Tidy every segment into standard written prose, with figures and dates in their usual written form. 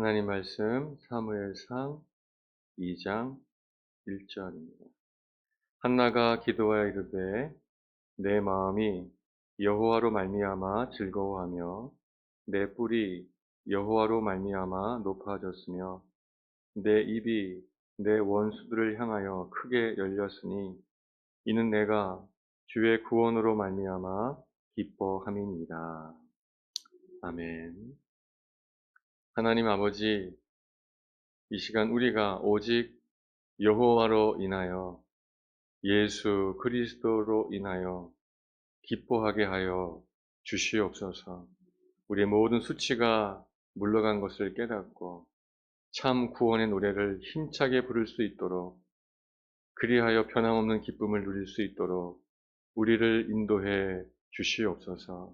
하나님 말씀 사무엘상 2장 1절입니다. 한나가 기도하여 이르되 내 마음이 여호와로 말미암아 즐거워하며 내 뿔이 여호와로 말미암아 높아졌으며 내 입이 내 원수들을 향하여 크게 열렸으니 이는 내가 주의 구원으로 말미암아 기뻐함이니이다. 아멘. 하나님 아버지, 이 시간 우리가 오직 여호와로 인하여 예수 그리스도로 인하여 기뻐하게 하여 주시옵소서. 우리의 모든 수치가 물러간 것을 깨닫고 참 구원의 노래를 힘차게 부를 수 있도록, 그리하여 변함없는 기쁨을 누릴 수 있도록 우리를 인도해 주시옵소서.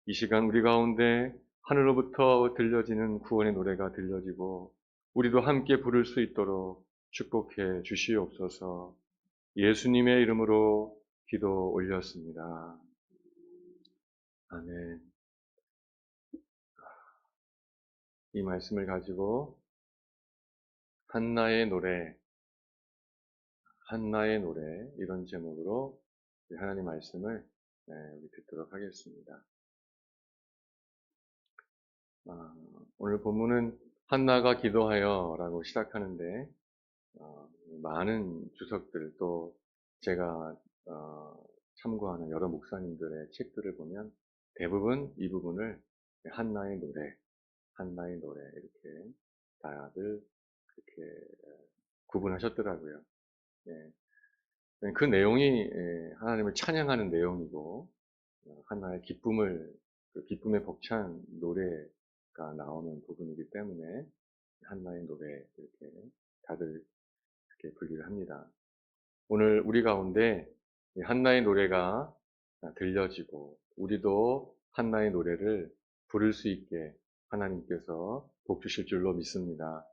이 시간 우리 가운데 하늘로부터 들려지는 구원의 노래가 들려지고 우리도 함께 부를 수 있도록 축복해 주시옵소서. 예수님의 이름으로 기도 올렸습니다. 아멘. 이 말씀을 가지고 한나의 노래, 한나의 노래, 이런 제목으로 하나님 말씀을 우리 듣도록 하겠습니다. 오늘 본문은 한나가 기도하여 라고 시작하는데 많은 주석들, 또 제가 참고하는 여러 목사님들의 책들을 보면 대부분 이 부분을 한나의 노래, 한나의 노래 이렇게 다들 그렇게 구분하셨더라고요. 그 내용이 하나님을 찬양하는 내용이고 한나의 그 기쁨에 벅찬 노래가 나오는 부분이기 때문에 한나의 노래 이렇게 다들 이렇게 분류를 합니다. 오늘 우리 가운데 한나의 노래가 들려지고 우리도 한나의 노래를 부를 수 있게 하나님께서 복 주실 줄로 믿습니다.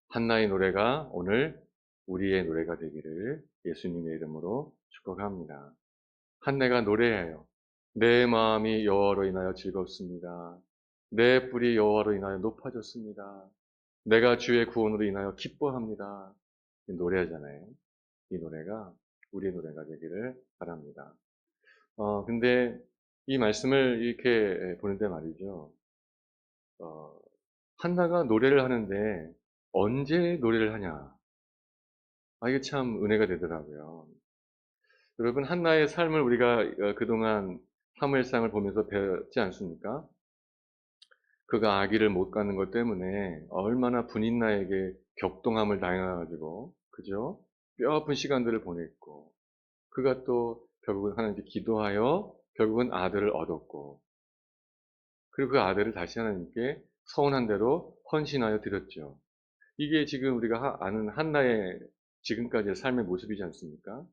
한나의 노래가 오늘 우리의 노래가 되기를 예수님의 이름으로 축복합니다. 한나가 노래해요. 내 마음이 여호와로 인하여 즐겁습니다. 내 뿔이 여호와로 인하여 높아졌습니다. 내가 주의 구원으로 인하여 기뻐합니다. 노래하잖아요. 이 노래가 우리의 노래가 되기를 바랍니다. 근데 이 말씀을 이렇게 보는데 말이죠. 한나가 노래를 하는데 언제 노래를 하냐? 이게 참 은혜가 되더라고요. 여러분, 한나의 삶을 우리가 그동안 사무엘상을 보면서 배웠지 않습니까? 그가 아기를 못 갖는 것 때문에 얼마나 분인나에게 격동함을 당해가지고, 그죠? 뼈아픈 시간들을 보냈고, 그가 또 결국은 하나님께 기도하여 결국은 아들을 얻었고, 그리고 그 아들을 다시 하나님께 서운한 대로 헌신하여 드렸죠. 이게 지금 우리가 아는 한나의 지금까지의 삶의 모습이지 않습니까?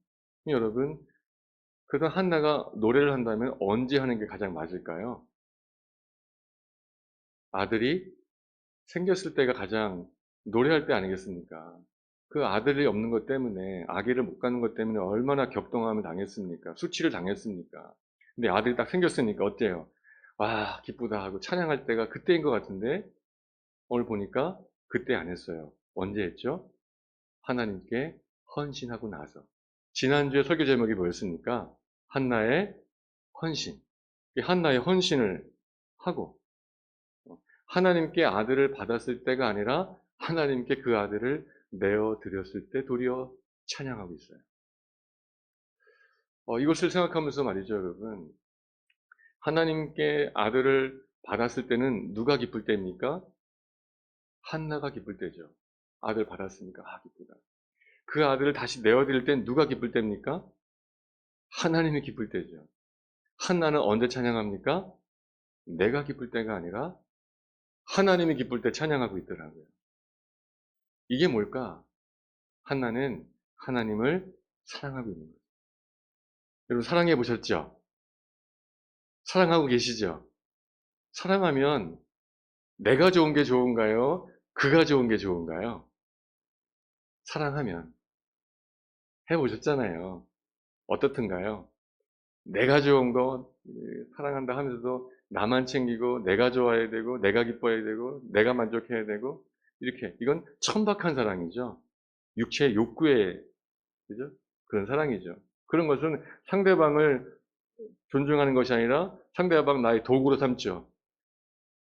여러분, 그래서 한나가 노래를 한다면 언제 하는 게 가장 맞을까요? 아들이 생겼을 때가 가장 노래할 때 아니겠습니까? 그 아들이 없는 것 때문에, 아기를 못 갖는 것 때문에 얼마나 격동함을 당했습니까? 수치를 당했습니까? 근데 아들이 딱 생겼으니까 어때요? 와, 기쁘다 하고 찬양할 때가 그때인 것 같은데 오늘 보니까 그때 안 했어요. 언제 했죠? 하나님께 헌신하고 나서. 지난주에 설교 제목이 뭐였습니까? 한나의 헌신. 이 한나의 헌신을 하고 하나님께 아들을 받았을 때가 아니라 하나님께 그 아들을 내어 드렸을 때 도리어 찬양하고 있어요. 이것을 생각하면서 말이죠, 여러분. 하나님께 아들을 받았을 때는 누가 기쁠 때입니까? 한나가 기쁠 때죠. 아들 받았으니까 기쁘다. 그 아들을 다시 내어드릴 땐 누가 기쁠 때입니까? 하나님이 기쁠 때죠. 한나는 언제 찬양합니까? 내가 기쁠 때가 아니라 하나님이 기쁠 때 찬양하고 있더라고요. 이게 뭘까? 한나는 하나님을 사랑하고 있는 거예요. 여러분 사랑해 보셨죠? 사랑하고 계시죠? 사랑하면 내가 좋은 게 좋은가요? 그가 좋은 게 좋은가요? 사랑하면 해보셨잖아요. 어떻든가요? 내가 좋은 거 사랑한다 하면서도 나만 챙기고 내가 좋아야 되고 내가 기뻐야 되고 내가 만족해야 되고 이렇게. 이건 천박한 사랑이죠. 육체의 욕구에, 그죠? 그런 사랑이죠. 그런 것은 상대방을 존중하는 것이 아니라 상대방 나의 도구로 삼죠.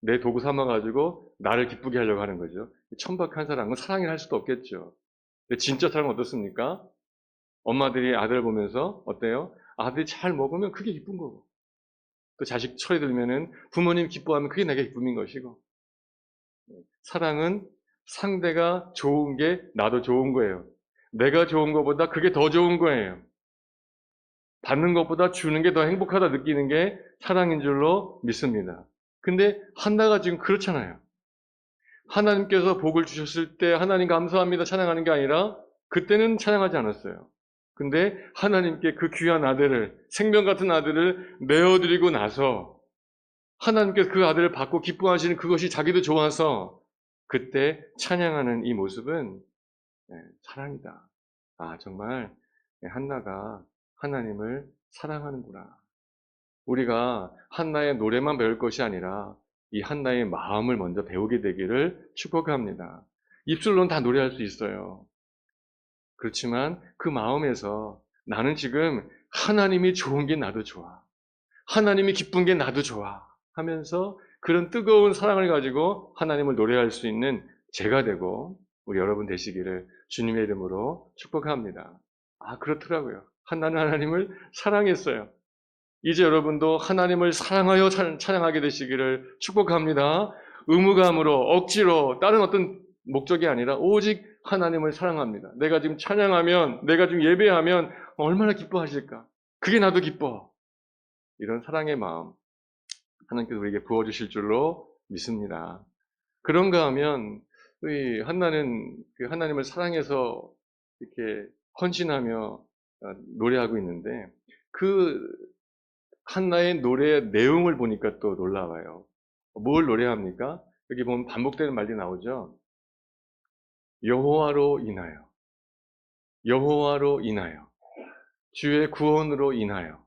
내 도구 삼아가지고 나를 기쁘게 하려고 하는 거죠. 천박한 사랑은 사랑이라 할 수도 없겠죠. 근데 진짜 사랑은 어떻습니까? 엄마들이 아들 보면서 어때요? 아들이 잘 먹으면 그게 기쁜 거고. 또 자식 철이 들면은 부모님 기뻐하면 그게 내게 기쁨인 것이고. 사랑은 상대가 좋은 게 나도 좋은 거예요. 내가 좋은 것보다 그게 더 좋은 거예요. 받는 것보다 주는 게 더 행복하다 느끼는 게 사랑인 줄로 믿습니다. 근데 한나가 지금 그렇잖아요. 하나님께서 복을 주셨을 때 하나님 감사합니다 찬양하는 게 아니라 그때는 찬양하지 않았어요. 근데 하나님께 그 귀한 아들을, 생명 같은 아들을 내어드리고 나서 하나님께서 그 아들을 받고 기뻐하시는 그것이 자기도 좋아서 그때 찬양하는 이 모습은 사랑이다. 아, 정말 한나가 하나님을 사랑하는구나. 우리가 한나의 노래만 배울 것이 아니라 이 한나의 마음을 먼저 배우게 되기를 축복합니다. 입술로는 다 노래할 수 있어요. 그렇지만 그 마음에서 나는 지금 하나님이 좋은 게 나도 좋아. 하나님이 기쁜 게 나도 좋아. 하면서 그런 뜨거운 사랑을 가지고 하나님을 노래할 수 있는 제가 되고 우리 여러분 되시기를 주님의 이름으로 축복합니다. 아, 그렇더라고요. 한나는 하나님을 사랑했어요. 이제 여러분도 하나님을 사랑하여 찬양하게 되시기를 축복합니다. 의무감으로, 억지로, 다른 어떤 목적이 아니라 오직 하나님을 사랑합니다. 내가 지금 찬양하면, 내가 지금 예배하면 얼마나 기뻐하실까? 그게 나도 기뻐. 이런 사랑의 마음, 하나님께서 우리에게 부어주실 줄로 믿습니다. 그런가 하면, 우리 한나는 그 하나님을 사랑해서 이렇게 헌신하며 노래하고 있는데, 그 한나의 노래의 내용을 보니까 또 놀라워요. 뭘 노래합니까? 여기 보면 반복되는 말이 나오죠. 여호와로 인하여, 여호와로 인하여, 주의 구원으로 인하여,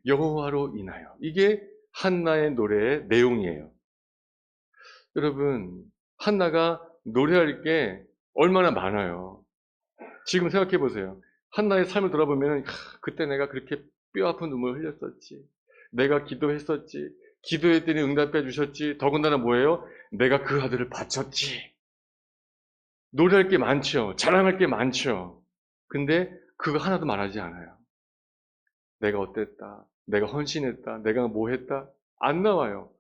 여호와로 인하여. 이게 한나의 노래의 내용이에요. 여러분, 한나가 노래할 게 얼마나 많아요. 지금 생각해 보세요. 한나의 삶을 돌아보면 그때 내가 그렇게 뼈 아픈 눈물을 흘렸었지. 내가 기도했었지. 기도했더니 응답해 주셨지. 더군다나 뭐예요? 내가 그 아들을 바쳤지. 노래할 게 많죠. 자랑할 게 많죠. 근데 그거 하나도 말하지 않아요. 내가 어땠다. 내가 헌신했다. 내가 뭐 했다. 안 나와요.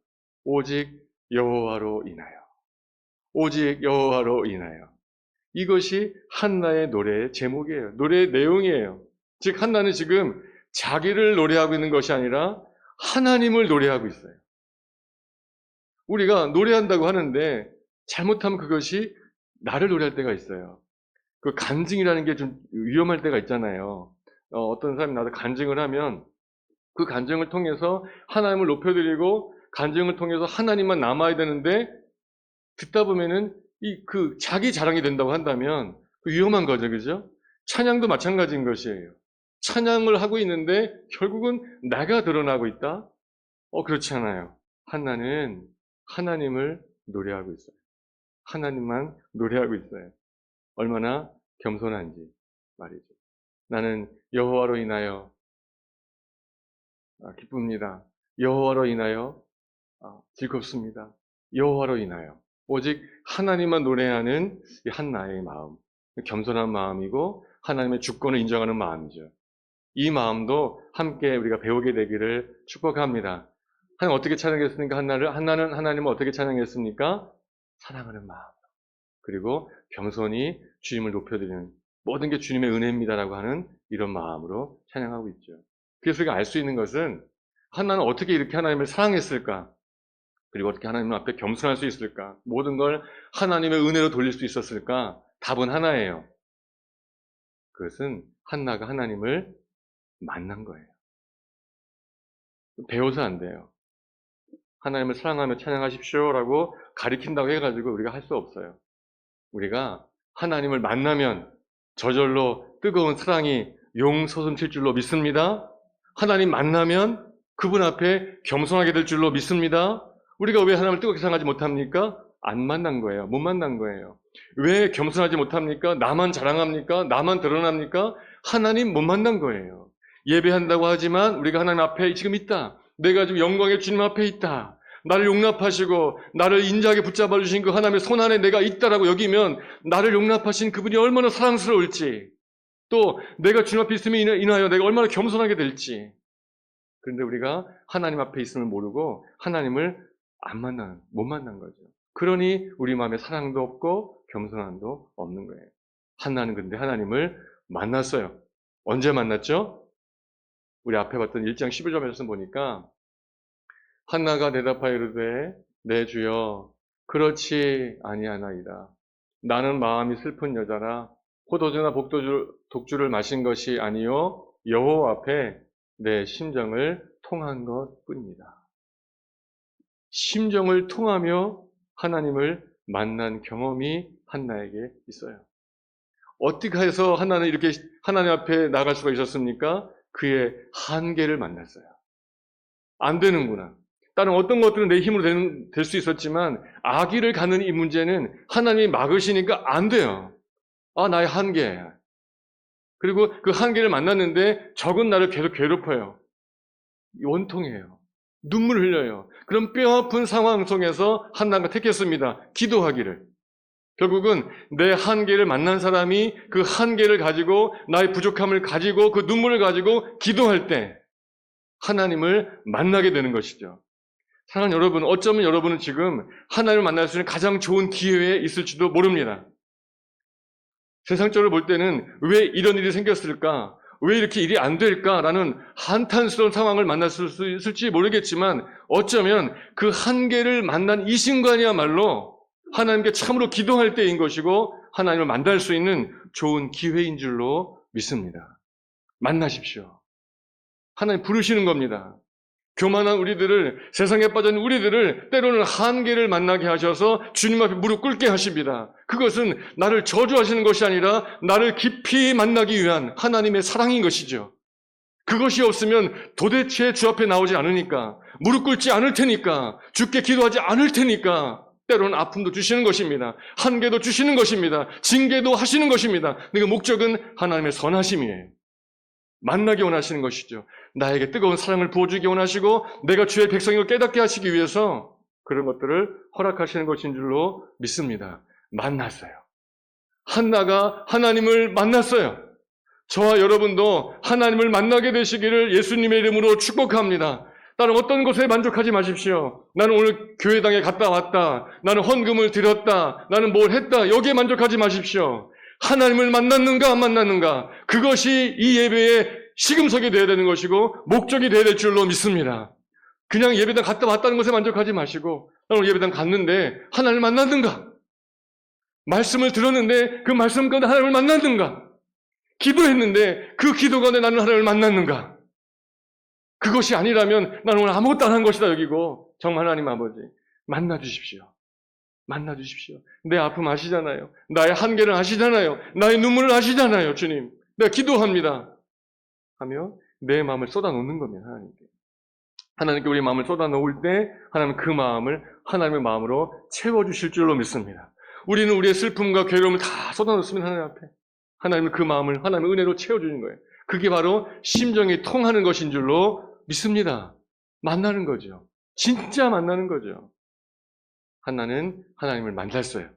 오직 여호와로 인하여. 오직 여호와로 인하여. 이것이 한나의 노래의 제목이에요. 노래의 내용이에요. 즉 한나는 지금 자기를 노래하고 있는 것이 아니라 하나님을 노래하고 있어요. 우리가 노래한다고 하는데 잘못하면 그것이 나를 노래할 때가 있어요. 그 간증이라는 게 좀 위험할 때가 있잖아요. 어떤 사람이 나한테 간증을 하면 그 간증을 통해서 하나님을 높여드리고 간증을 통해서 하나님만 남아야 되는데 듣다 보면은 그 자기 자랑이 된다고 한다면 위험한 거죠, 그죠? 찬양도 마찬가지인 것이에요. 찬양을 하고 있는데 결국은 나가 드러나고 있다? 그렇지 않아요. 한나는 하나님을 노래하고 있어요. 하나님만 노래하고 있어요. 얼마나 겸손한지 말이죠. 나는 여호와로 인하여 기쁩니다. 여호와로 인하여 즐겁습니다. 여호와로 인하여 오직 하나님만 노래하는 이 한나의 마음, 겸손한 마음이고 하나님의 주권을 인정하는 마음이죠. 이 마음도 함께 우리가 배우게 되기를 축복합니다. 하나님 어떻게 찬양했습니까? 한나는 하나님을 어떻게 찬양했습니까? 사랑하는 마음. 그리고 겸손히 주님을 높여드리는 모든 게 주님의 은혜입니다라고 하는 이런 마음으로 찬양하고 있죠. 그래서 우리가 알 수 있는 것은 한나는 어떻게 이렇게 하나님을 사랑했을까? 그리고 어떻게 하나님 앞에 겸손할 수 있을까? 모든 걸 하나님의 은혜로 돌릴 수 있었을까? 답은 하나예요. 그것은 한나가 하나님을 만난 거예요. 배워서 안 돼요. 하나님을 사랑하며 찬양하십시오라고 가리킨다고 해가지고 우리가 할 수 없어요. 우리가 하나님을 만나면 저절로 뜨거운 사랑이 용솟음칠 줄로 믿습니다. 하나님 만나면 그분 앞에 겸손하게 될 줄로 믿습니다. 우리가 왜 하나님을 뜨겁게 사랑하지 못합니까? 안 만난 거예요. 못 만난 거예요. 왜 겸손하지 못합니까? 나만 자랑합니까? 나만 드러납니까? 하나님 못 만난 거예요. 예배한다고 하지만 우리가 하나님 앞에 지금 있다. 내가 지금 영광의 주님 앞에 있다. 나를 용납하시고 나를 인자하게 붙잡아 주신 그 하나님의 손 안에 내가 있다라고 여기면 나를 용납하신 그분이 얼마나 사랑스러울지, 또 내가 주님 앞에 있음에 인하여 내가 얼마나 겸손하게 될지. 그런데 우리가 하나님 앞에 있음을 모르고 하나님을 못 만난 거죠. 그러니 우리 마음에 사랑도 없고 겸손함도 없는 거예요. 한나는 근데 하나님을 만났어요. 언제 만났죠? 우리 앞에 봤던 1장 11절 말씀 보니까 한나가 대답하여 이르되 내 주여 그렇지 아니하나이다. 나는 마음이 슬픈 여자라 포도주나 독주를 마신 것이 아니요 여호와 앞에 내 심정을 통한 것뿐이다. 심정을 통하며 하나님을 만난 경험이 한나에게 있어요. 어떻게 해서 한나는 이렇게 하나님 앞에 나갈 수가 있었습니까? 그의 한계를 만났어요. 안 되는구나. 다른 어떤 것들은 내 힘으로 될 수 있었지만 아기를 갖는 이 문제는 하나님이 막으시니까 안 돼요. 나의 한계. 그리고 그 한계를 만났는데 적은 나를 계속 괴롭혀요. 원통해요. 눈물 흘려요. 그런 뼈아픈 상황 속에서 한나가 택했습니다. 기도하기를. 결국은 내 한계를 만난 사람이 그 한계를 가지고 나의 부족함을 가지고 그 눈물을 가지고 기도할 때 하나님을 만나게 되는 것이죠. 사랑하는 여러분, 어쩌면 여러분은 지금 하나님을 만날 수 있는 가장 좋은 기회에 있을지도 모릅니다. 세상적으로 볼 때는 왜 이런 일이 생겼을까? 왜 이렇게 일이 안 될까라는 한탄스러운 상황을 만날 수 있을지 모르겠지만 어쩌면 그 한계를 만난 이 순간이야말로 하나님께 참으로 기도할 때인 것이고 하나님을 만날 수 있는 좋은 기회인 줄로 믿습니다. 만나십시오. 하나님 부르시는 겁니다. 교만한 우리들을, 세상에 빠진 우리들을 때로는 한계를 만나게 하셔서 주님 앞에 무릎 꿇게 하십니다. 그것은 나를 저주하시는 것이 아니라 나를 깊이 만나기 위한 하나님의 사랑인 것이죠. 그것이 없으면 도대체 주 앞에 나오지 않으니까, 무릎 꿇지 않을 테니까, 주께 기도하지 않을 테니까 때로는 아픔도 주시는 것입니다. 한계도 주시는 것입니다. 징계도 하시는 것입니다. 그 목적은 하나님의 선하심이에요. 만나게 원하시는 것이죠. 나에게 뜨거운 사랑을 부어주기 원하시고 내가 주의 백성임을 깨닫게 하시기 위해서 그런 것들을 허락하시는 것인 줄로 믿습니다. 만났어요. 한나가 하나님을 만났어요. 저와 여러분도 하나님을 만나게 되시기를 예수님의 이름으로 축복합니다. 다른 어떤 것에 만족하지 마십시오. 나는 오늘 교회당에 갔다 왔다. 나는 헌금을 드렸다. 나는 뭘 했다. 여기에 만족하지 마십시오. 하나님을 만났는가 안 만났는가, 그것이 이 예배의 시금석이 되어야 되는 것이고 목적이 되어야 될 줄로 믿습니다. 그냥 예배당 갔다 왔다는 것에 만족하지 마시고 오늘 예배당 갔는데 하나님을 만났는가, 말씀을 들었는데 그 말씀 가운데 하나님을 만났는가, 기도했는데 그 기도 가운데 나는 하나님을 만났는가. 그것이 아니라면 나는 오늘 아무것도 안 한 것이다 여기고 정말 하나님 아버지 만나주십시오. 만나주십시오. 내 아픔 아시잖아요. 나의 한계를 아시잖아요. 나의 눈물을 아시잖아요. 주님, 내가 기도합니다 하며 내 마음을 쏟아놓는 겁니다. 하나님께 우리 마음을 쏟아놓을 때 하나님은 그 마음을 하나님의 마음으로 채워주실 줄로 믿습니다. 우리는 우리의 슬픔과 괴로움을 다 쏟아놓습니다. 하나님 앞에. 하나님은 그 마음을 하나님의 은혜로 채워주는 거예요. 그게 바로 심정이 통하는 것인 줄로 믿습니다. 만나는 거죠. 진짜 만나는 거죠. 한나는 하나님을 만났어요.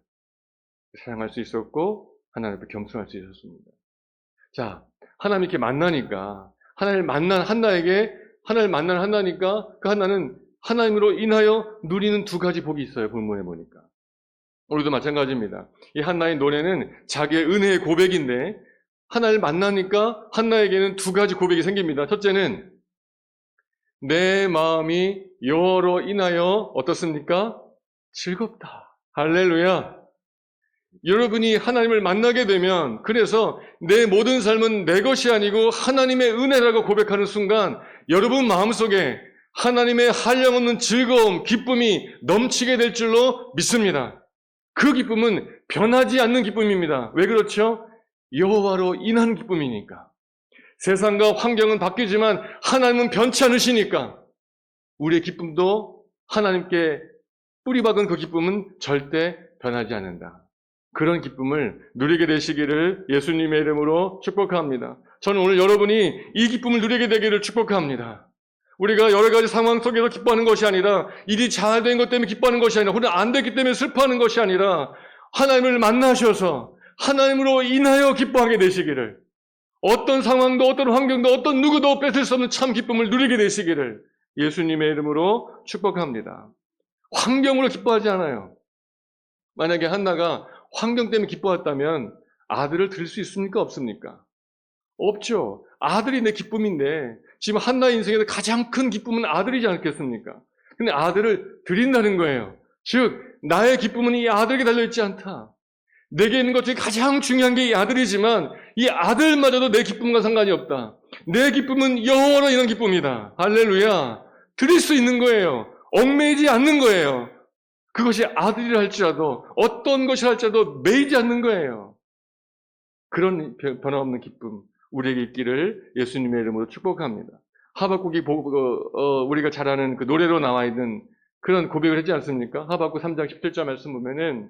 사랑할 수 있었고 하나님 앞에 겸손할 수 있었습니다. 자, 하나님 이렇게 만나니까 하나님을 만난 한나에게 하나님을 만난 한나니까 그 한나는 하나님으로 인하여 누리는 두 가지 복이 있어요. 본문에 보니까. 우리도 마찬가지입니다. 이 한나의 노래는 자기의 은혜의 고백인데 하나님을 만나니까 한나에게는 두 가지 고백이 생깁니다. 첫째는 내 마음이 여호와로 인하여 어떻습니까? 즐겁다. 할렐루야. 여러분이 하나님을 만나게 되면 그래서 내 모든 삶은 내 것이 아니고 하나님의 은혜라고 고백하는 순간 여러분 마음속에 하나님의 한량없는 즐거움, 기쁨이 넘치게 될 줄로 믿습니다. 그 기쁨은 변하지 않는 기쁨입니다. 왜 그렇죠? 여호와로 인한 기쁨이니까. 세상과 환경은 바뀌지만 하나님은 변치 않으시니까 우리의 기쁨도 하나님께 뿌리 박은 그 기쁨은 절대 변하지 않는다. 그런 기쁨을 누리게 되시기를 예수님의 이름으로 축복합니다. 저는 오늘 여러분이 이 기쁨을 누리게 되기를 축복합니다. 우리가 여러 가지 상황 속에서 기뻐하는 것이 아니라, 일이 잘 된 것 때문에 기뻐하는 것이 아니라, 혹은 안 됐기 때문에 슬퍼하는 것이 아니라, 하나님을 만나셔서 하나님으로 인하여 기뻐하게 되시기를, 어떤 상황도 어떤 환경도 어떤 누구도 뺏을 수 없는 참 기쁨을 누리게 되시기를 예수님의 이름으로 축복합니다. 환경으로 기뻐하지 않아요. 만약에 한나가 환경 때문에 기뻐했다면 아들을 드릴 수 있습니까? 없습니까? 없죠. 아들이 내 기쁨인데, 지금 한나의 인생에서 가장 큰 기쁨은 아들이지 않겠습니까? 근데 아들을 드린다는 거예요. 즉, 나의 기쁨은 이 아들에게 달려있지 않다. 내게 있는 것 중에 가장 중요한 게 이 아들이지만, 이 아들마저도 내 기쁨과 상관이 없다. 내 기쁨은 여호와로 인한 기쁨이다. 할렐루야. 드릴 수 있는 거예요. 얽매이지 않는 거예요. 그것이 아들이라 할지라도, 어떤 것이라 할지라도 매이지 않는 거예요. 그런 변함없는 기쁨 우리에게 있기를 예수님의 이름으로 축복합니다. 하박국이 우리가 잘 아는 그 노래로 나와 있는 그런 고백을 하지 않습니까? 하박국 3장 17절 말씀 보면은,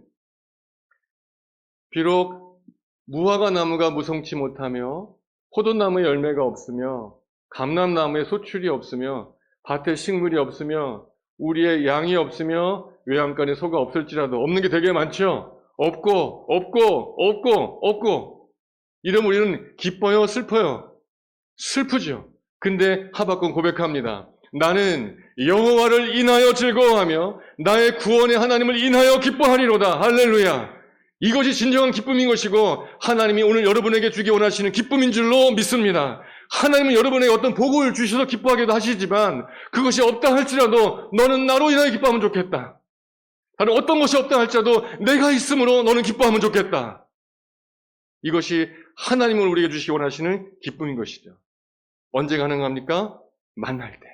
비록 무화과 나무가 무성치 못하며 포도나무에 열매가 없으며 감람나무에 소출이 없으며 밭에 식물이 없으며 우리의 양이 없으며 외양간에 소가 없을지라도, 없는 게 되게 많죠? 없고 이러면 우리는 기뻐요, 슬퍼요? 슬프죠. 근데 하박국 고백합니다. 나는 여호와를 인하여 즐거워하며 나의 구원의 하나님을 인하여 기뻐하리로다. 할렐루야. 이것이 진정한 기쁨인 것이고, 하나님이 오늘 여러분에게 주기 원하시는 기쁨인 줄로 믿습니다. 하나님은 여러분에게 어떤 복을 주셔서 기뻐하기도 하시지만, 그것이 없다 할지라도 너는 나로 인하여 기뻐하면 좋겠다. 다른 어떤 것이 없다 할지라도 내가 있음으로 너는 기뻐하면 좋겠다. 이것이 하나님을 우리에게 주시기 원하시는 기쁨인 것이죠. 언제 가능합니까? 만날 때.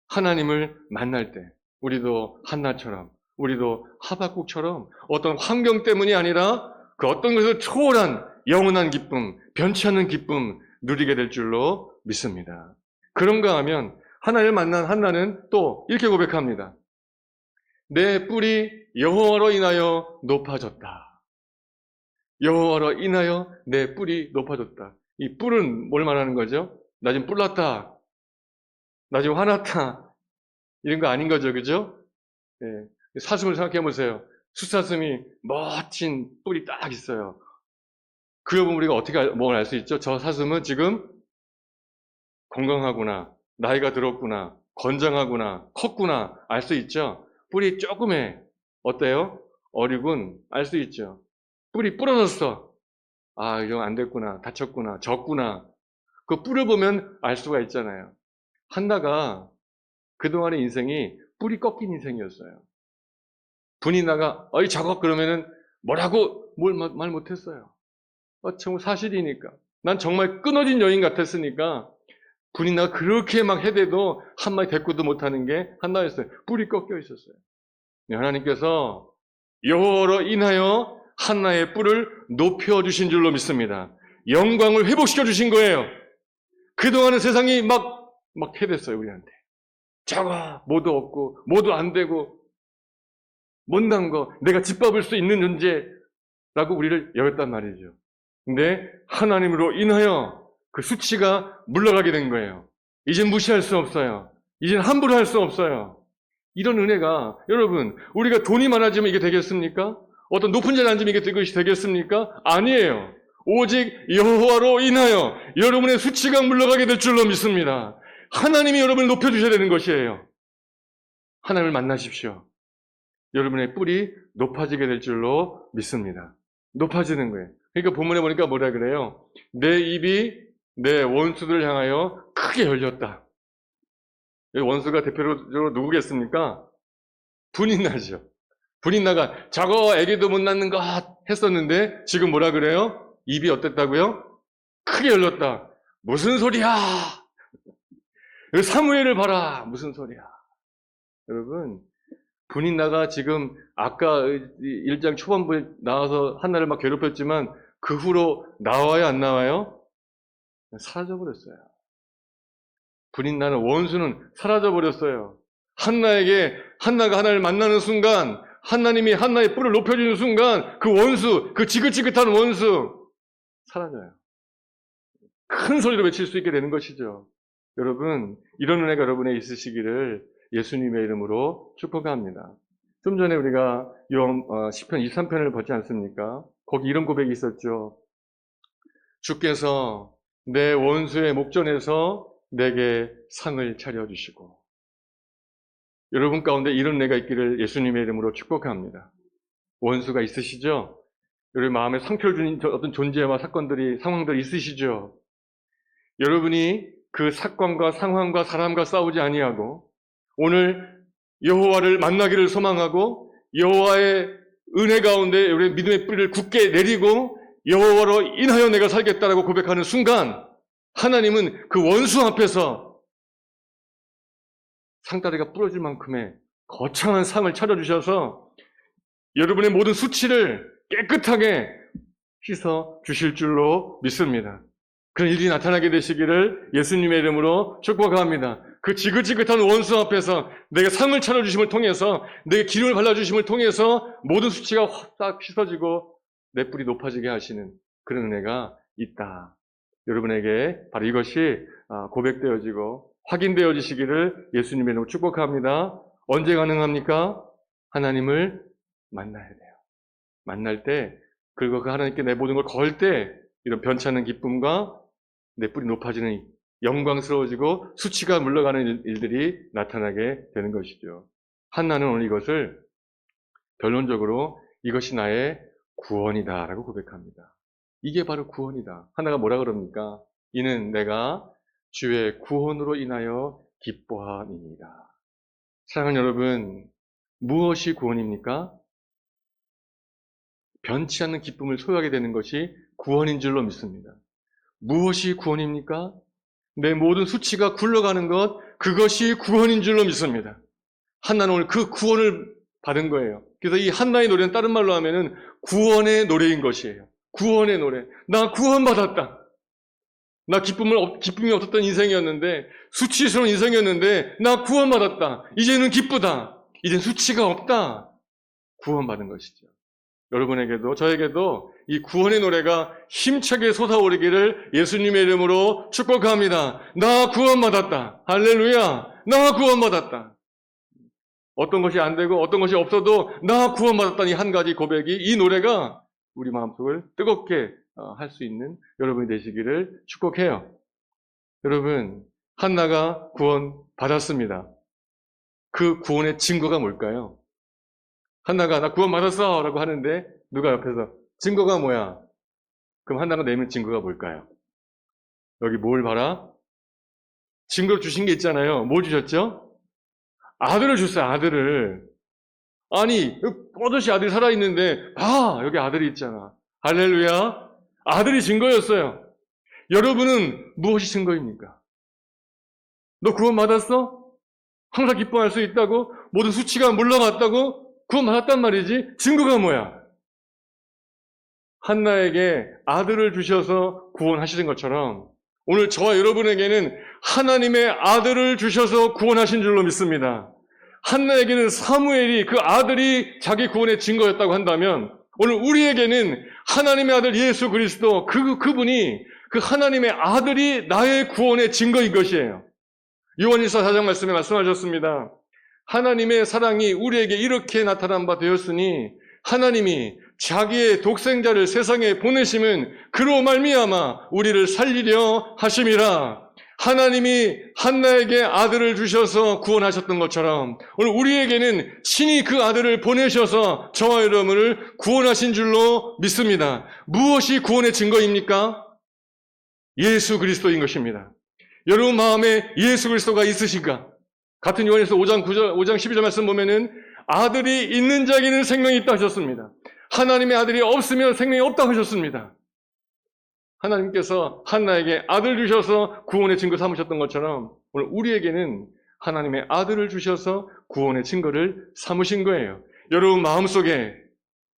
하나님을 만날 때. 우리도 한나처럼, 우리도 하박국처럼 어떤 환경 때문이 아니라 그 어떤 것을 초월한 영원한 기쁨, 변치 않는 기쁨 누리게 될 줄로 믿습니다. 그런가 하면 하나님을 만난 한나는 또 이렇게 고백합니다. 내 뿔이 여호와로 인하여 높아졌다. 여호와로 인하여 내 뿔이 높아졌다. 이 뿔은 뭘 말하는 거죠? 나 지금 뿔 났다. 나 지금 화났다. 이런 거 아닌 거죠. 그죠? 예. 사슴을 생각해 보세요. 숫사슴이 멋진 뿔이 딱 있어요. 그걸 보면 우리가 어떻게 뭘 알 수 있죠? 저 사슴은 지금 건강하구나, 나이가 들었구나, 건장하구나, 컸구나 알 수 있죠? 뿔이 조금해. 어때요? 어리군 알 수 있죠. 뿔이 부러졌어. 아, 이거 안 됐구나, 다쳤구나, 졌구나. 그 뿔을 보면 알 수가 있잖아요. 한나가 그동안의 인생이 뿔이 꺾인 인생이었어요. 분이 나가, 어이 저거 그러면은 뭐라고 말 못했어요. 참 사실이니까. 난 정말 끊어진 여인 같았으니까 분이 나가 그렇게 막 해대도 한마디 대꾸도 못하는 게 한나였어요. 뿔이 꺾여 있었어요. 하나님께서 여호와로 인하여 한나의 뿔을 높여주신 줄로 믿습니다. 영광을 회복시켜 주신 거예요. 그동안은 세상이 막 해댔어요, 우리한테. 저거 뭐도 없고 뭐도 안 되고 못난 거, 내가 짓밟을 수 있는 존재라고 우리를 여겼단 말이죠. 근데 하나님으로 인하여 그 수치가 물러가게 된 거예요. 이젠 무시할 수 없어요. 이젠 함부로 할 수 없어요. 이런 은혜가, 여러분, 우리가 돈이 많아지면 이게 되겠습니까? 어떤 높은 자리에 앉으면 이게 그것이 되겠습니까? 아니에요. 오직 여호와로 인하여 여러분의 수치가 물러가게 될 줄로 믿습니다. 하나님이 여러분을 높여주셔야 되는 것이에요. 하나님을 만나십시오. 여러분의 뿔이 높아지게 될 줄로 믿습니다. 높아지는 거예요. 그러니까 본문에 보니까 뭐라 그래요? 내 입이 내 원수들을 향하여 크게 열렸다. 원수가 대표적으로 누구겠습니까? 분인나죠. 분인나가 저거 애기도 못 낳는 것 했었는데 지금 뭐라 그래요? 입이 어땠다고요? 크게 열렸다. 무슨 소리야? 사무엘을 봐라. 무슨 소리야? 여러분, 분인나가 지금 아까 1장 초반부에 나와서 한나를 막 괴롭혔지만 그 후로 나와요, 안 나와요? 사라져버렸어요. 분인나는 원수는 사라져버렸어요. 한나에게 한나가 하나님을 만나는 순간, 하나님이 한나의 뿔을 높여주는 순간 그 원수, 그 지긋지긋한 원수 사라져요. 큰 소리로 외칠 수 있게 되는 것이죠. 여러분, 이런 은혜가 여러분에 있으시기를 예수님의 이름으로 축복합니다. 좀 전에 우리가 시편 23편을 보지 않습니까? 거기 이런 고백이 있었죠. 주께서 내 원수의 목전에서 내게 상을 차려주시고, 여러분 가운데 이런 은혜가 있기를 예수님의 이름으로 축복합니다. 원수가 있으시죠? 여러분 마음에 상처를 주는 어떤 존재와 상황들이 있으시죠? 여러분이 그 사건과 상황과 사람과 싸우지 아니하고 오늘 여호와를 만나기를 소망하고 여호와의 은혜 가운데 우리의 믿음의 뿌리를 굳게 내리고 여호와로 인하여 내가 살겠다라고 고백하는 순간 하나님은 그 원수 앞에서 상다리가 부러질 만큼의 거창한 상을 차려주셔서 여러분의 모든 수치를 깨끗하게 씻어 주실 줄로 믿습니다. 그런 일이 나타나게 되시기를 예수님의 이름으로 축복합니다. 그 지긋지긋한 원수 앞에서 내게 상을 차려주심을 통해서 내게 기름을 발라주심을 통해서 모든 수치가 싹 씻어지고 내 뿔이 높아지게 하시는 그런 은혜가 있다. 여러분에게 바로 이것이 고백되어지고 확인되어지시기를 예수님의 이름으로 축복합니다. 언제 가능합니까? 하나님을 만나야 돼요. 만날 때, 그리고 그 하나님께 내 모든 걸 걸 때 이런 변찮은 기쁨과 내 뿔이 높아지는 영광스러워지고 수치가 물러가는 일들이 나타나게 되는 것이죠. 한나는 오늘 이것을 결론적으로 이것이 나의 구원이다 라고 고백합니다. 이게 바로 구원이다. 한나가 뭐라 그럽니까? 이는 내가 주의 구원으로 인하여 기뻐함이니라. 사랑하는 여러분, 무엇이 구원입니까? 변치 않는 기쁨을 소유하게 되는 것이 구원인 줄로 믿습니다. 무엇이 구원입니까? 내 모든 수치가 굴러가는 것, 그것이 구원인 줄로 믿습니다. 한나는 오늘 그 구원을 받은 거예요. 그래서 이 한나의 노래는 다른 말로 하면은 구원의 노래인 것이에요. 구원의 노래. 나 구원받았다. 나 기쁨이 없었던 인생이었는데, 수치스러운 인생이었는데, 나 구원받았다. 이제는 기쁘다. 이젠 수치가 없다. 구원받은 것이죠. 여러분에게도 저에게도 이 구원의 노래가 힘차게 솟아오르기를 예수님의 이름으로 축복합니다. 나 구원받았다. 할렐루야. 나 구원받았다. 어떤 것이 안 되고 어떤 것이 없어도 나 구원받았다는 이 한 가지 고백이, 이 노래가 우리 마음속을 뜨겁게 할 수 있는 여러분이 되시기를 축복해요. 여러분, 한나가 구원받았습니다. 그 구원의 증거가 뭘까요? 한나가 나 구원받았어 라고 하는데 누가 옆에서 증거가 뭐야? 그럼 한나가 내면 증거가 뭘까요? 여기 뭘 봐라? 증거를 주신 게 있잖아요. 뭐 주셨죠? 아들을 줬어요. 아들을. 아니 뻗듯이 아들이 살아있는데 여기 아들이 있잖아. 할렐루야. 아들이 증거였어요. 여러분은 무엇이 증거입니까? 너 구원받았어? 항상 기뻐할 수 있다고? 모든 수치가 물러갔다고? 구원받았단 말이지? 증거가 뭐야? 한나에게 아들을 주셔서 구원하시는 것처럼 오늘 저와 여러분에게는 하나님의 아들을 주셔서 구원하신 줄로 믿습니다. 한나에게는 사무엘이 그 아들이 자기 구원의 증거였다고 한다면 오늘 우리에게는 하나님의 아들 예수 그리스도 그분이 그 하나님의 아들이 나의 구원의 증거인 것이에요. 요한일서 4장 말씀에 말씀하셨습니다. 하나님의 사랑이 우리에게 이렇게 나타난 바 되었으니 하나님이 자기의 독생자를 세상에 보내심은 그로 말미암아 우리를 살리려 하심이라. 하나님이 한나에게 아들을 주셔서 구원하셨던 것처럼 오늘 우리에게는 친히 그 아들을 보내셔서 저와 여러분을 구원하신 줄로 믿습니다. 무엇이 구원의 증거입니까? 예수 그리스도인 것입니다. 여러분 마음에 예수 그리스도가 있으신가? 같은 요한일서 5장 12절 말씀 보면은 아들이 있는 자에게는 생명이 있다 하셨습니다. 하나님의 아들이 없으면 생명이 없다고 하셨습니다. 하나님께서 한나에게 아들 주셔서 구원의 증거 삼으셨던 것처럼 오늘 우리에게는 하나님의 아들을 주셔서 구원의 증거를 삼으신 거예요. 여러분 마음속에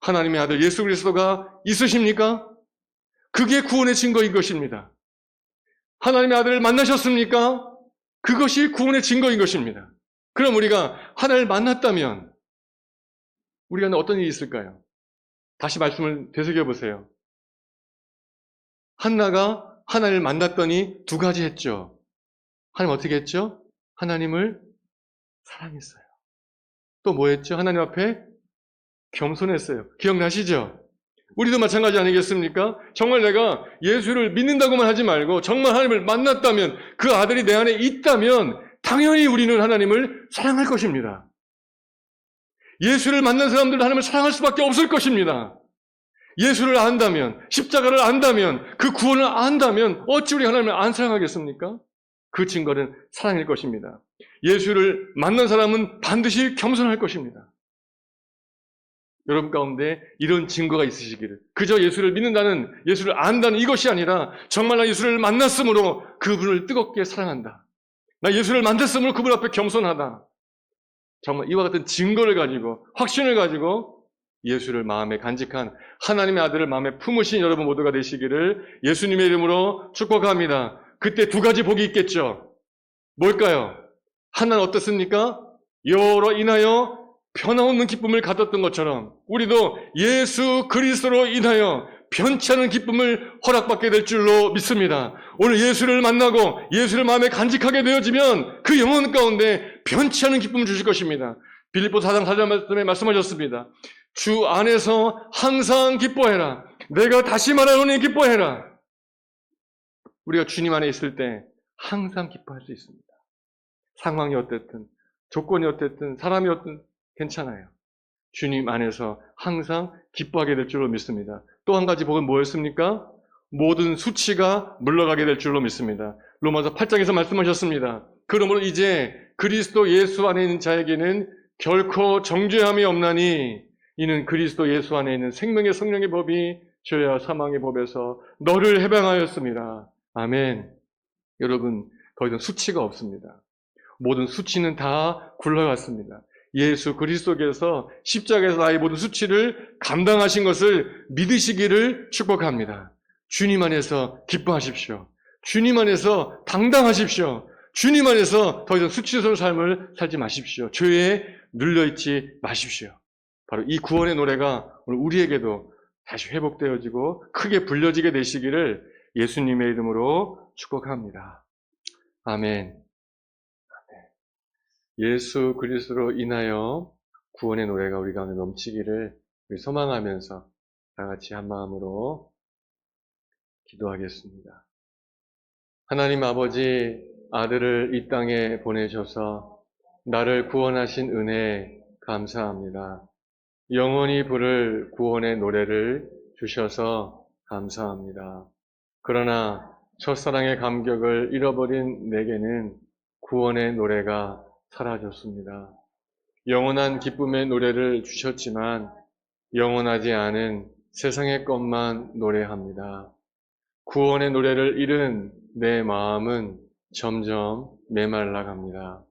하나님의 아들 예수 그리스도가 있으십니까? 그게 구원의 증거인 것입니다. 하나님의 아들을 만나셨습니까? 그것이 구원의 증거인 것입니다. 그럼 우리가 하나님을 만났다면 우리가 어떤 일이 있을까요? 다시 말씀을 되새겨 보세요. 한나가 하나님을 만났더니 두 가지 했죠. 하나님 어떻게 했죠? 하나님을 사랑했어요. 또 뭐 했죠? 하나님 앞에 겸손했어요. 기억나시죠? 우리도 마찬가지 아니겠습니까? 정말 내가 예수를 믿는다고만 하지 말고 정말 하나님을 만났다면, 그 아들이 내 안에 있다면 당연히 우리는 하나님을 사랑할 것입니다. 예수를 만난 사람들은 하나님을 사랑할 수밖에 없을 것입니다. 예수를 안다면, 십자가를 안다면, 그 구원을 안다면 어찌 우리 하나님을 안 사랑하겠습니까? 그 증거는 사랑일 것입니다. 예수를 만난 사람은 반드시 겸손할 것입니다. 여러분 가운데 이런 증거가 있으시기를, 그저 예수를 믿는다는, 예수를 안다는 이것이 아니라 정말 나 예수를 만났으므로 그분을 뜨겁게 사랑한다, 나 예수를 만났으므로 그분 앞에 겸손하다, 정말 이와 같은 증거를 가지고, 확신을 가지고 예수를 마음에 간직한 하나님의 아들을 마음에 품으신 여러분 모두가 되시기를 예수님의 이름으로 축복합니다. 그때 두 가지 복이 있겠죠. 뭘까요? 하나는 어떻습니까? 여호와로 인하여 변함없는 기쁨을 가졌던 것처럼 우리도 예수 그리스도로 인하여 변치 않은 기쁨을 허락받게 될 줄로 믿습니다. 오늘 예수를 만나고 예수를 마음에 간직하게 되어지면 그 영혼 가운데 변치 않은 기쁨을 주실 것입니다. 빌립보서 4장 4절에 말씀하셨습니다. 주 안에서 항상 기뻐해라. 내가 다시 말하노니 기뻐해라. 우리가 주님 안에 있을 때 항상 기뻐할 수 있습니다. 상황이 어땠든, 조건이 어땠든, 사람이 어쨌든 괜찮아요. 주님 안에서 항상 기뻐하게 될 줄로 믿습니다. 또 한 가지 복은 뭐였습니까? 모든 수치가 물러가게 될 줄로 믿습니다. 로마서 8장에서 말씀하셨습니다. 그러므로 이제 그리스도 예수 안에 있는 자에게는 결코 정죄함이 없나니 이는 그리스도 예수 안에 있는 생명의 성령의 법이 죄와 사망의 법에서 너를 해방하였습니다. 아멘. 여러분, 더 이상 수치가 없습니다. 모든 수치는 다 굴러갔습니다. 예수 그리스도께서 십자가에서 나의 모든 수치를 감당하신 것을 믿으시기를 축복합니다. 주님 안에서 기뻐하십시오. 주님 안에서 당당하십시오. 주님 안에서 더 이상 수치스러운 삶을 살지 마십시오. 죄에 눌려있지 마십시오. 바로 이 구원의 노래가 오늘 우리에게도 다시 회복되어지고 크게 불려지게 되시기를 예수님의 이름으로 축복합니다. 아멘. 예수 그리스도로 인하여 구원의 노래가 우리 가운데 넘치기를 우리 소망하면서 다 같이 한 마음으로 기도하겠습니다. 하나님 아버지, 아들을 이 땅에 보내셔서 나를 구원하신 은혜 감사합니다. 영원히 부를 구원의 노래를 주셔서 감사합니다. 그러나 첫사랑의 감격을 잃어버린 내게는 구원의 노래가 사라졌습니다. 영원한 기쁨의 노래를 주셨지만 영원하지 않은 세상의 것만 노래합니다. 구원의 노래를 잃은 내 마음은 점점 메말라갑니다.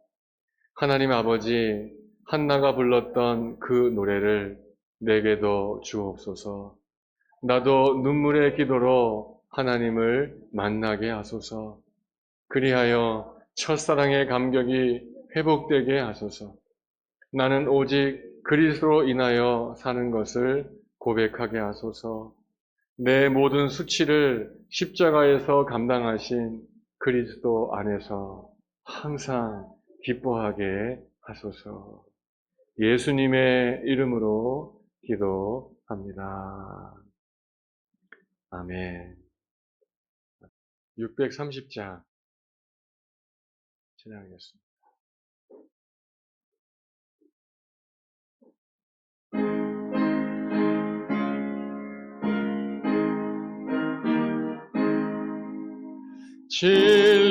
하나님 아버지, 한나가 불렀던 그 노래를 내게도 주옵소서. 나도 눈물의 기도로 하나님을 만나게 하소서. 그리하여 첫사랑의 감격이 회복되게 하소서. 나는 오직 그리스도로 인하여 사는 것을 고백하게 하소서. 내 모든 수치를 십자가에서 감당하신 그리스도 안에서 항상 기뻐하게 하소서. 예수님의 이름으로 기도합니다. 아멘. 630장 진행하겠습니다.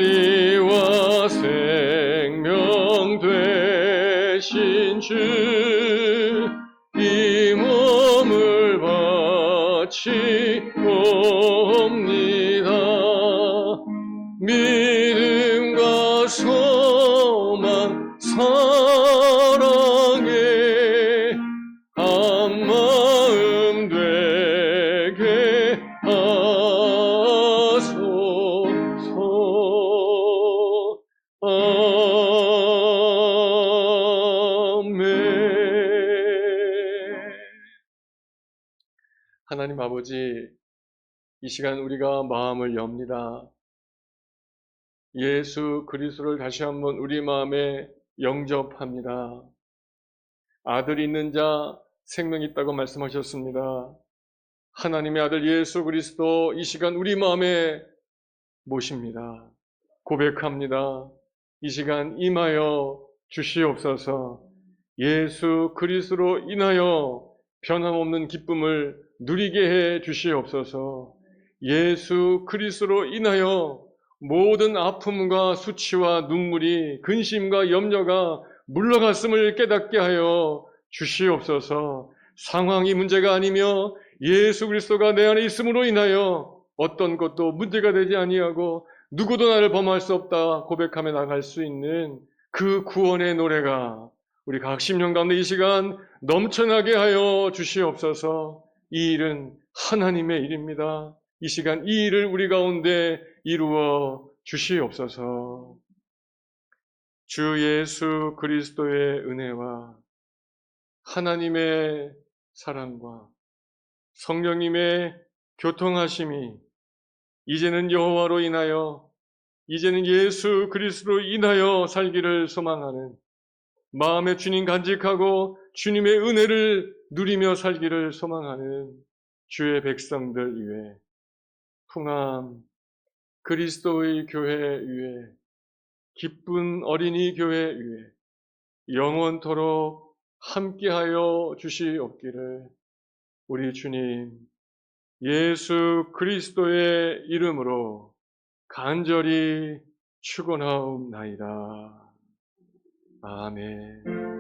진리와 생명 되신 주, 이 몸을 바치옵니다. 믿음과 소망 사랑에 한 마음 되게 하소서. 아멘. 하나님 아버지, 이 시간 우리가 마음을 엽니다. 예수 그리스도를 다시 한번 우리 마음에 영접합니다. 아들 있는 자 생명이 있다고 말씀하셨습니다. 하나님의 아들 예수 그리스도 이 시간 우리 마음에 모십니다. 고백합니다. 이 시간 임하여 주시옵소서. 예수 그리스도로 인하여 변함없는 기쁨을 누리게 해 주시옵소서. 예수 그리스도로 인하여 모든 아픔과 수치와 눈물이 근심과 염려가 물러갔음을 깨닫게 하여 주시옵소서. 상황이 문제가 아니며 예수 그리스도가 내 안에 있음으로 인하여 어떤 것도 문제가 되지 아니하고 누구도 나를 범할 수 없다 고백하며 나갈 수 있는 그 구원의 노래가 우리 각 심령 가운데 이 시간 넘쳐나게 하여 주시옵소서. 이 일은 하나님의 일입니다. 이 시간 이 일을 우리 가운데 이루어 주시옵소서. 주 예수 그리스도의 은혜와 하나님의 사랑과 성령님의 교통하심이 이제는 여호와로 인하여 이제는 예수 그리스도로 인하여 살기를 소망하는 마음에 주님 간직하고 주님의 은혜를 누리며 살기를 소망하는 주의 백성들 위해 풍암 그리스도의 교회 위에 기쁜 어린이 교회 위에 영원토록 함께하여 주시옵기를 우리 주님 예수 그리스도의 이름으로 간절히 축원하옵나이다. 아멘.